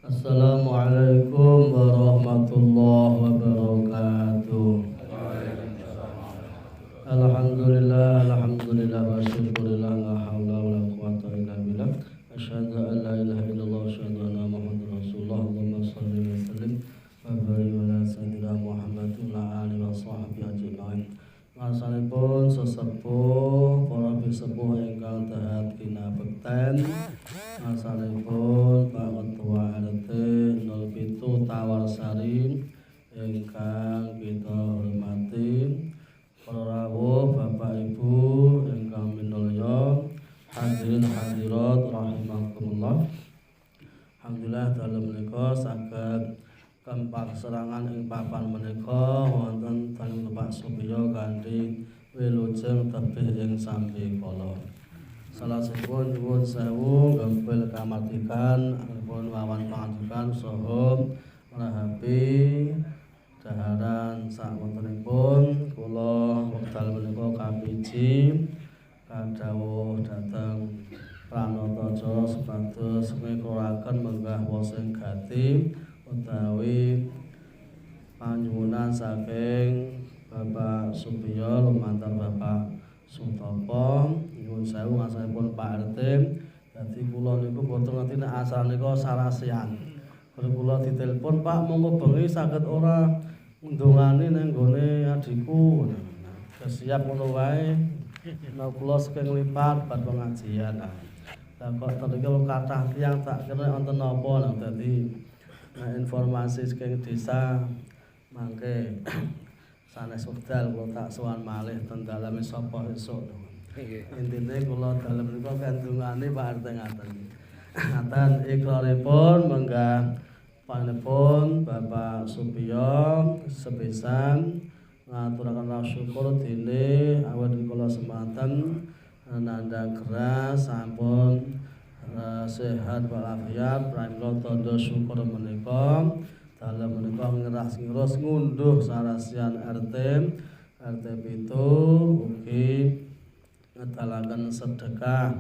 Assalamualaikum warahmatullahi wabarakatuh. Alhamdulillah wa syukurillah la haula wa la quwwata illa billah. Asyhadu an la ilaha illallah wa asyhadu anna Muhammadar Rasulullah. Allahumma shalli wa sallim wa barik ala sayyidina Muhammadin wa alihi wa sahbihi ajmain. Masanipun sesepuh para bisepuh ingkang dahat kinabekten. Masanipun Pak Ketua RT 07 Tawarsari ingkang kita hormati. Para rawuh Bapak Ibu ingkang minulya, hadirin hadirat rahimakumullah. Alhamdulillah dalem menika saged kempak serangan ing papan menika wonten teng Pak Supiya kanthi wilujeng tebih ing sambi kala. Salajengipun nyuwun sewu gempil kamardikan pun wawan pangandikan saha rahapi daharan sakwontenipun kula wekdal menika kapiji kadhawuh dhateng Pranataja supados ngekuraken menggah wasing gati utawi panyuwunan saking Bapak Supiya lumantar Bapak Sutopo. Nyuwun sewu ngasanipun Pak RT. Dadi kula niku boten ngerti nek asal nika sarasian. Kula ditelepon, Pak monggo bengi saged ora ndongani nang nggone adikku. Siap ngono wae. Nek kula saking lipat bab pengajian. Lah kok tentu kathah tiyang tak kira wonten napa nang dadi informasi saking desa mangke sanes wekdal kula tak sowan malih ten daleme sapa esuk. Intine kula dalem nika kandungane Pak RT ngaten. Ngaten iklaripun menggah panjenengan Bapak Supiya sepisan ngaturaken syukur dene awet kula semanten nandhang keras sampun sehat walafiat pramila tandha syukur menika dalem menika ngeras-ngeros ngunduh sarasian RT 7 ugi ngedalaken sedekah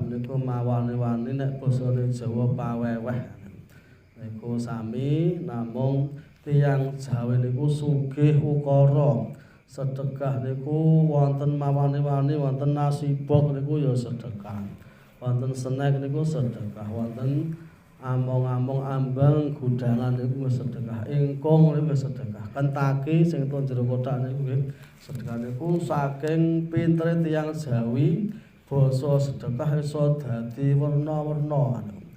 menika mawani-wani nek basane Jawa paweweh niku sami namung tiyang Jawa niku sugih ukara sedekah niku wonten mawani-wani wonten nasibok niku ya sedekah wonten senek niku sedekah wonten among-among ambang gudangan niku sedekah ingkung niku sedekah kentaki sing teng jero kothak niku nggih sedekah niku saking pintere tiyang Jawi basa sedekah iso dadi werna-werna